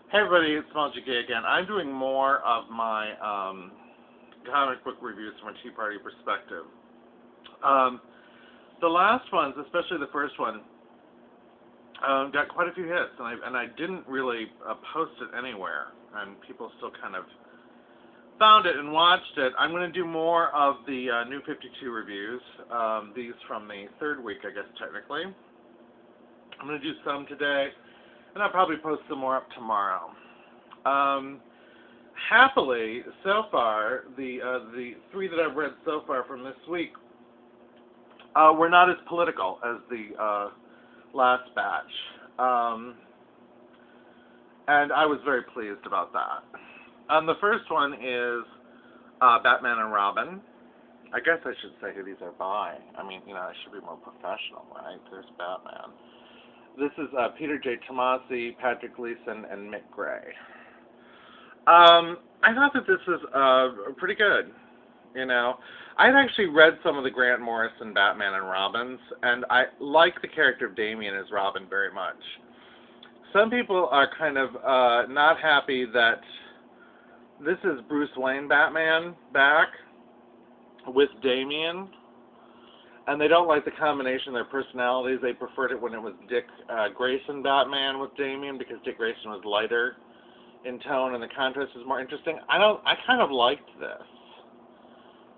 Hey everybody, it's Small GK again. I'm doing more of my comic book reviews from a Tea Party perspective. The last ones, especially the first one, got quite a few hits, and I didn't really post it anywhere, and people still kind of found it and watched it. I'm going to do more of the New 52 reviews, these from the third week, I guess, technically. I'm going to do some today, and I'll probably post some more up tomorrow. Happily, so far, the three that I've read so far from this week were not as political as the last batch, and I was very pleased about that. The first one is Batman and Robin. I guess I should say who these are by. I mean, I should be more professional, right? There's Batman. This is Peter J. Tomasi, Patrick Gleason, and Mick Gray. I thought that this was pretty good. I'd actually read some of the Grant Morrison Batman and Robins, and I like the character of Damian as Robin very much. Some people are kind of not happy that this is Bruce Wayne Batman back with Damian, and they don't like the combination of their personalities. They preferred it when it was Dick Grayson Batman with Damian, because Dick Grayson was lighter in tone and the contrast was more interesting. I kind of liked this.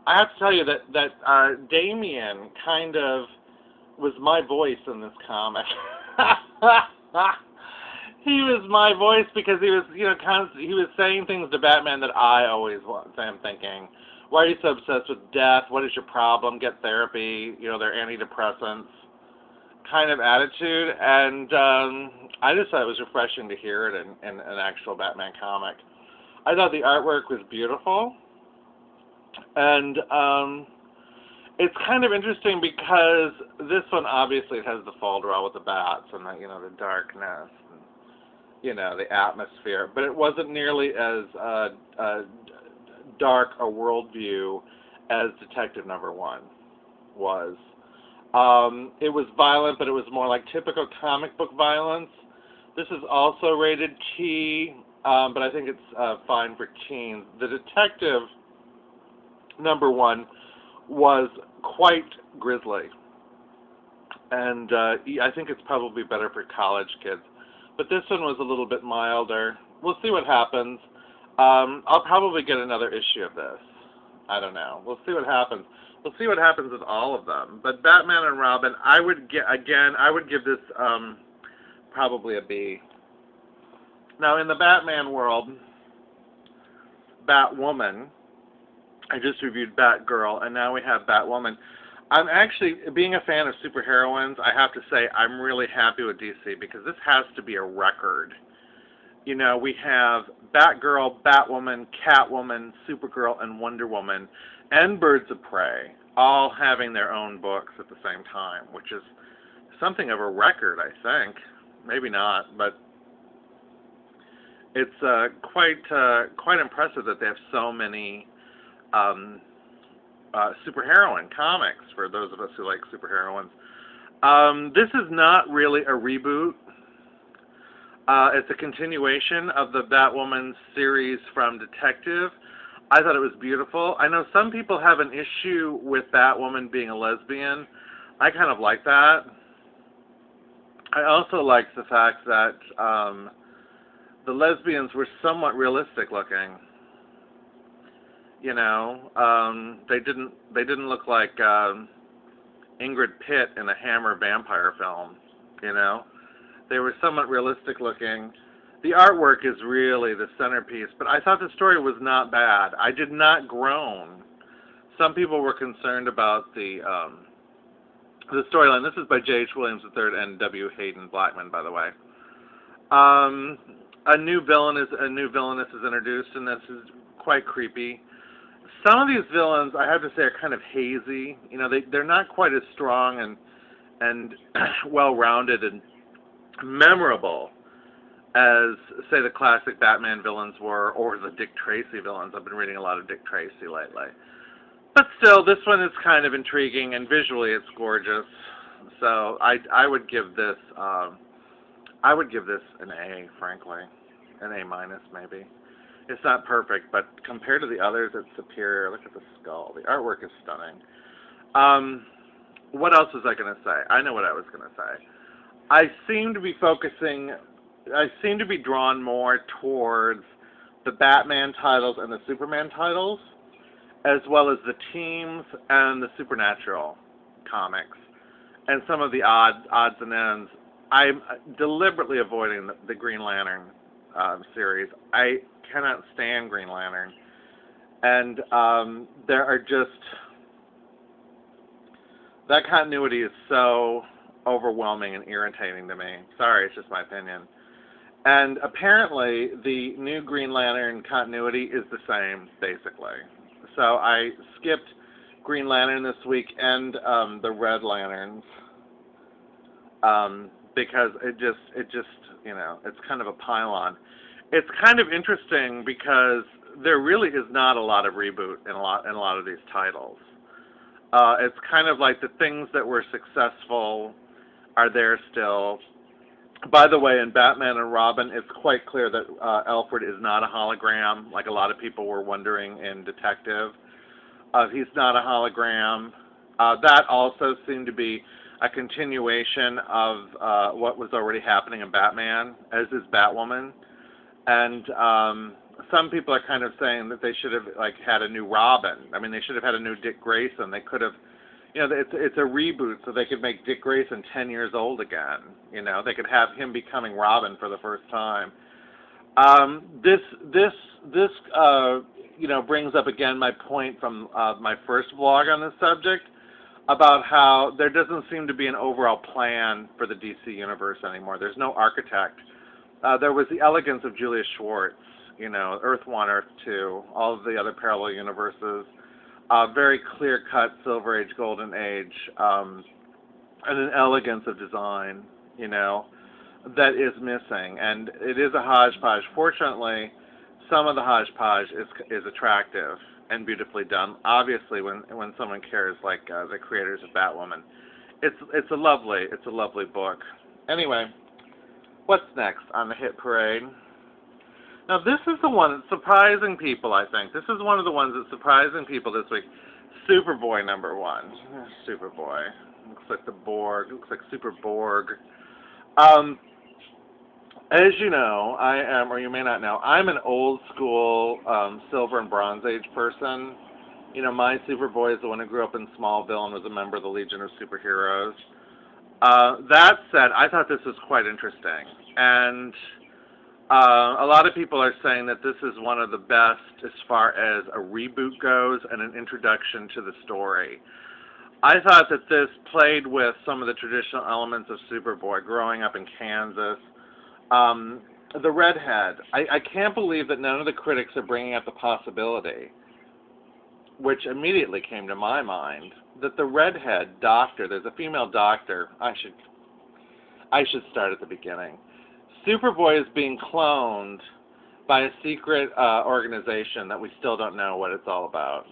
I have to tell you that Damian kind of was my voice in this comic. He was my voice because he was, he was saying things to Batman that I always am thinking. Why are you so obsessed with death? What is your problem? Get therapy. They're antidepressants kind of attitude. And I just thought it was refreshing to hear it in an actual Batman comic. I thought the artwork was beautiful. And it's kind of interesting because this one obviously has the folderol with the bats and the darkness and, the atmosphere. But it wasn't nearly as dark a worldview as Detective Number 1 was. It was violent, but it was more like typical comic book violence. This is also rated T, but I think it's fine for teens. The Detective Number 1 was quite grisly, and I think it's probably better for college kids. But this one was a little bit milder. We'll see what happens. I'll probably get another issue of this. I don't know. We'll see what happens. We'll see what happens with all of them. But Batman and Robin, I would give this probably a B. Now, in the Batman world, Batwoman, I just reviewed Batgirl, and now we have Batwoman. I'm actually, being a fan of superheroines, I have to say I'm really happy with DC because this has to be a record. We have Batgirl, Batwoman, Catwoman, Supergirl, and Wonder Woman, and Birds of Prey, all having their own books at the same time, which is something of a record, I think. Maybe not, but it's quite impressive that they have so many superheroine comics, for those of us who like superheroines. This is not really a reboot. It's a continuation of the Batwoman series from Detective. I thought it was beautiful. I know some people have an issue with Batwoman being a lesbian. I kind of like that. I also liked the fact that the lesbians were somewhat realistic looking. They didn't look like Ingrid Pitt in a Hammer vampire film. They were somewhat realistic looking. The artwork is really the centerpiece, but I thought the story was not bad. I did not groan. Some people were concerned about the storyline. This is by J.H. Williams III and W. Hayden Blackman, by the way. A new villainess is introduced, and this is quite creepy. Some of these villains, I have to say, are kind of hazy. They're not quite as strong and well-rounded and memorable as, say, the classic Batman villains were, or the Dick Tracy villains. I've been reading a lot of Dick Tracy lately. But still, this one is kind of intriguing, and visually it's gorgeous. So I would give this an A, frankly. an A- maybe. It's not perfect, but compared to the others, it's superior. Look at the skull. The artwork is stunning. What else was I going to say? I know what I was going to say. I seem to be drawn more towards the Batman titles and the Superman titles, as well as the teams and the Supernatural comics, and some of the odds and ends. I'm deliberately avoiding the Green Lantern series. I cannot stand Green Lantern, and there are just, that continuity is so overwhelming and irritating to me. Sorry, it's just my opinion. And apparently, the new Green Lantern continuity is the same, basically. So I skipped Green Lantern this week and the Red Lanterns because it just it's kind of a pile-on. It's kind of interesting because there really is not a lot of reboot in a lot of these titles. It's kind of like the things that were successful are there still. By the way, in Batman and Robin, it's quite clear that Alfred is not a hologram, like a lot of people were wondering in Detective. He's not a hologram. That also seemed to be a continuation of what was already happening in Batman, as is Batwoman. And some people are kind of saying that they should have had a new Robin. I mean, they should have had a new Dick Grayson. They could have, it's a reboot, so they could make Dick Grayson 10 years old again. They could have him becoming Robin for the first time. This brings up again my point from my first vlog on this subject about how there doesn't seem to be an overall plan for the DC universe anymore. There's no architect. There was the elegance of Julius Schwartz, Earth 1, Earth 2, all of the other parallel universes, very clear-cut Silver Age, Golden Age, and an elegance of design, that is missing. And it is a hodgepodge. Fortunately, some of the hodgepodge is attractive and beautifully done. Obviously, when someone cares like the creators of Batwoman, it's a lovely book. Anyway, what's next on the hit parade? Now, this is the one that's surprising people, I think. This is one of the ones that's surprising people this week. Superboy #1. Superboy. Looks like the Borg. Looks like Super Borg. As you know, I am, or you may not know, I'm an old school Silver and Bronze Age person. My Superboy is the one who grew up in Smallville and was a member of the Legion of Superheroes. That said, I thought this was quite interesting. And a lot of people are saying that this is one of the best as far as a reboot goes and an introduction to the story. I thought that this played with some of the traditional elements of Superboy, growing up in Kansas. The redhead. I can't believe that none of the critics are bringing up the possibility, which immediately came to my mind, that the redhead doctor, there's a female doctor, I should start at the beginning. Superboy is being cloned by a secret organization that we still don't know what it's all about.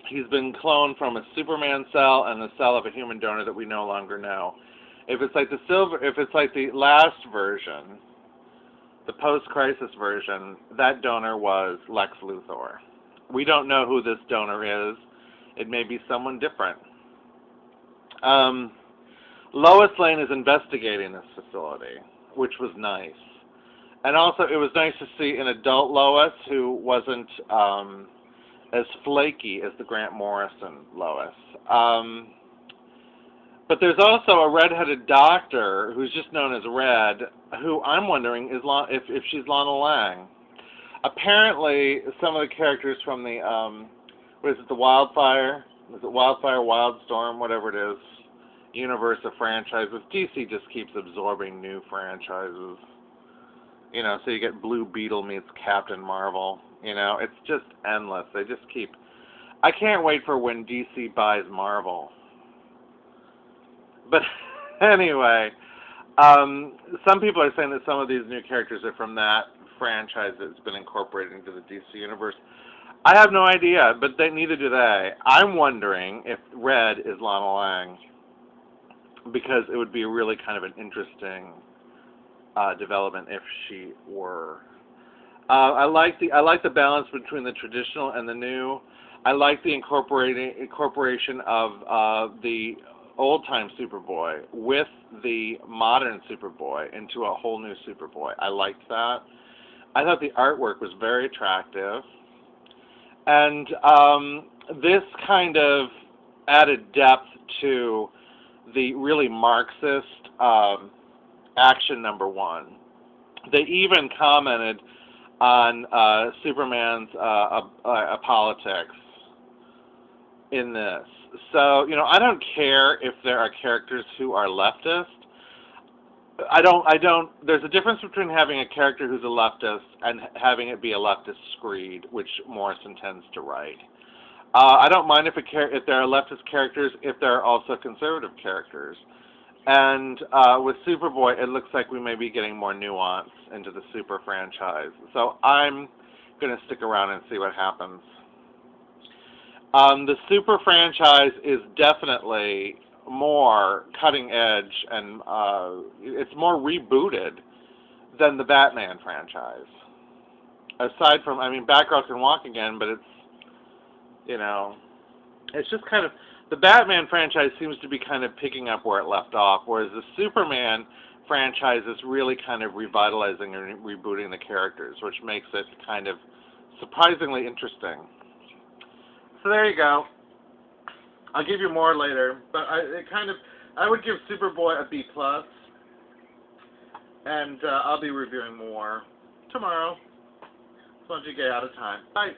He's been cloned from a Superman cell and the cell of a human donor that we no longer know. If it's like the last version, the post-crisis version, that donor was Lex Luthor. We don't know who this donor is. It may be someone different. Lois Lane is investigating this facility, which was nice. And also, it was nice to see an adult Lois who wasn't as flaky as the Grant Morrison Lois. But there's also a redheaded doctor who's just known as Red, who I'm wondering if she's Lana Lang. Apparently, some of the characters from the, the Wildfire? Is it Wildfire, Wildstorm, whatever it is, universe of franchises. DC just keeps absorbing new franchises. So you get Blue Beetle meets Captain Marvel. It's just endless. They just keep... I can't wait for when DC buys Marvel. But anyway, some people are saying that some of these new characters are from that franchise that's been incorporated into the DC universe. I have no idea, but neither do they. I'm wondering if Red is Lana Lang, because it would be really kind of an interesting development if she were. I like the balance between the traditional and the new. I like the incorporation of the old time Superboy with the modern Superboy into a whole new Superboy. I liked that. I thought the artwork was very attractive, and this kind of added depth to the really Marxist action number one. They even commented on Superman's politics in this. So, I don't care if there are characters who are leftist. There's a difference between having a character who's a leftist and having it be a leftist screed, which Morrison tends to write. I don't mind if there are leftist characters, if there are also conservative characters. And with Superboy, it looks like we may be getting more nuance into the Super franchise. So I'm going to stick around and see what happens. The Super franchise is definitely more cutting edge, and it's more rebooted than the Batman franchise. Aside from, Batgirl can walk again, but it's just kind of, the Batman franchise seems to be kind of picking up where it left off, whereas the Superman franchise is really kind of revitalizing and rebooting the characters, which makes it kind of surprisingly interesting. So there you go. I'll give you more later, but I would give Superboy a B+, and I'll be reviewing more tomorrow. Just wanted you to get out of time. Bye.